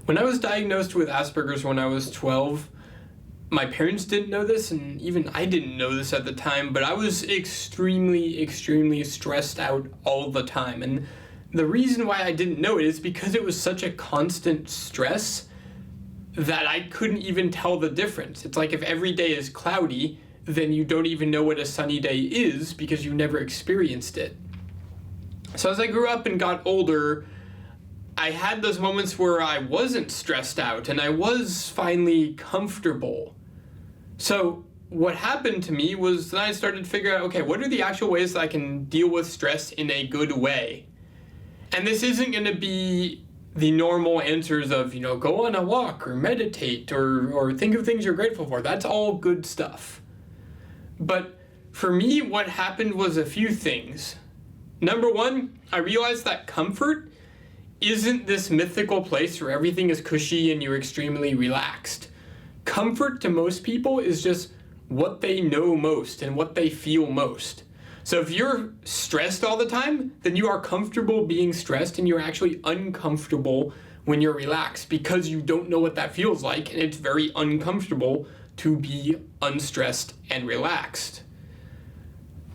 When I was diagnosed with Asperger's when I was 12, my parents didn't know this, and even I didn't know this at the time, but I was extremely stressed out all the time. And the reason why I didn't know it is because it was such a constant stress that I couldn't even tell the difference. It's like if every day is cloudy, then you don't even know what a sunny day is because you've never experienced it. So as I grew up and got older, I had those moments where I wasn't stressed out and I was finally comfortable. So what happened to me was then I started to figure out, okay, what are the actual ways that I can deal with stress in a good way? And this isn't going to be the normal answers of, go on a walk or meditate or think of things you're grateful for. That's all good stuff. But for me, what happened was a few things. Number one, I realized that comfort isn't this mythical place where everything is cushy and you're extremely relaxed. Comfort to most people is just what they know most and what they feel most. So if you're stressed all the time, then you are comfortable being stressed and you're actually uncomfortable when you're relaxed because you don't know what that feels like, and it's very uncomfortable to be unstressed and relaxed.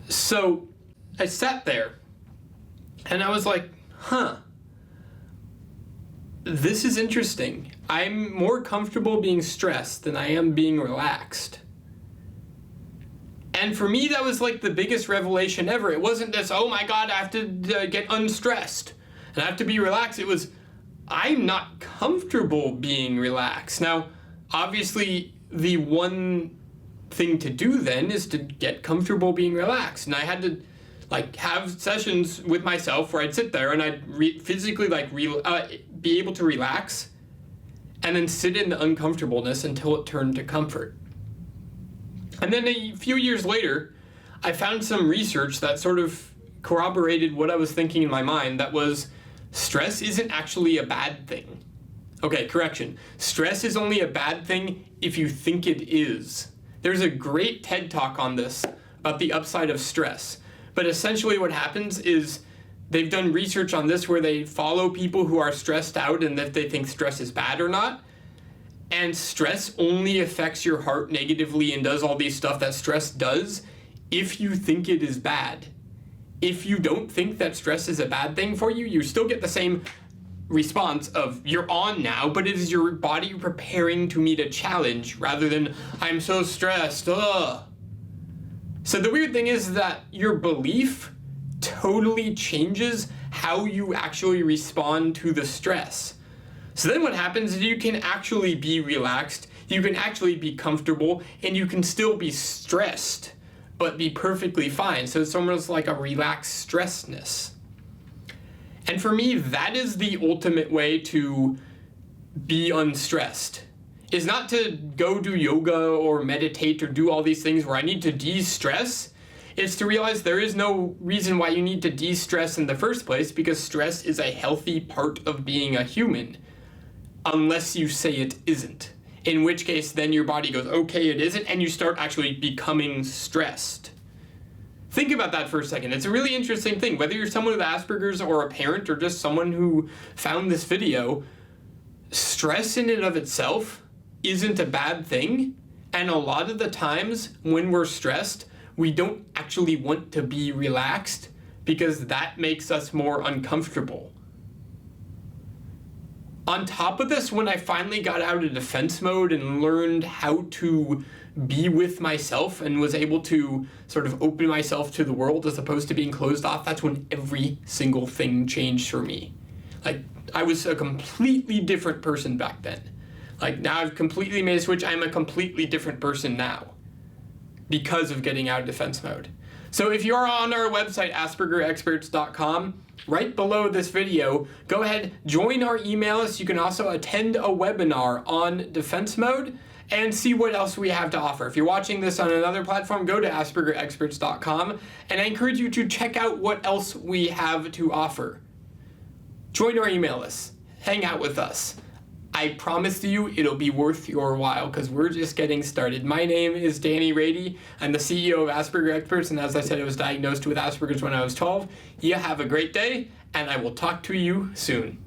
So I sat there and I was like, this is interesting. I'm more comfortable being stressed than I am being relaxed. And for me, that was like the biggest revelation ever. It wasn't this, oh my God, I have to get unstressed and I have to be relaxed. It was, I'm not comfortable being relaxed. Now, obviously, the one thing to do then is to get comfortable being relaxed. And I had to have sessions with myself where I'd sit there and I'd physically be able to relax and then sit in the uncomfortableness until it turned to comfort. And then a few years later, I found some research that sort of corroborated what I was thinking in my mind, that was stress isn't actually a bad thing. Okay, correction. Stress is only a bad thing if you think it is. There's a great TED Talk on this about the upside of stress. But essentially what happens is they've done research on this where they follow people who are stressed out and if they think stress is bad or not. And stress only affects your heart negatively and does all these stuff that stress does if you think it is bad. If you don't think that stress is a bad thing for you, you still get the same response of you're on now, but it is your body preparing to meet a challenge rather than I'm so stressed. Ugh. So the weird thing is that your belief totally changes how you actually respond to the stress. So then what happens is you can actually be relaxed, you can actually be comfortable, and you can still be stressed, but be perfectly fine. So it's almost like a relaxed stressedness. And for me, that is the ultimate way to be unstressed. Is not to go do yoga or meditate or do all these things where I need to de-stress. It's to realize there is no reason why you need to de-stress in the first place, because stress is a healthy part of being a human, unless you say it isn't. In which case, then your body goes, okay, it isn't, and you start actually becoming stressed. Think about that for a second. It's a really interesting thing. Whether you're someone with Asperger's or a parent or just someone who found this video, stress in and of itself isn't a bad thing. And a lot of the times when we're stressed, we don't actually want to be relaxed because that makes us more uncomfortable. On top of this, when I finally got out of defense mode and learned how to be with myself and was able to sort of open myself to the world as opposed to being closed off, that's when every single thing changed for me. I was a completely different person back then. Now I've completely made a switch. I'm a completely different person now because of getting out of defense mode. So if you're on our website, aspergerexperts.com, right below this video, go ahead, join our email list. You can also attend a webinar on defense mode and see what else we have to offer. If you're watching this on another platform, go to aspergerexperts.com, and I encourage you to check out what else we have to offer. Join our email list. Hang out with us. I promise you it'll be worth your while because we're just getting started. My name is Danny Rady. I'm the CEO of Asperger Experts, and as I said, I was diagnosed with Asperger's when I was 12. You have a great day, and I will talk to you soon.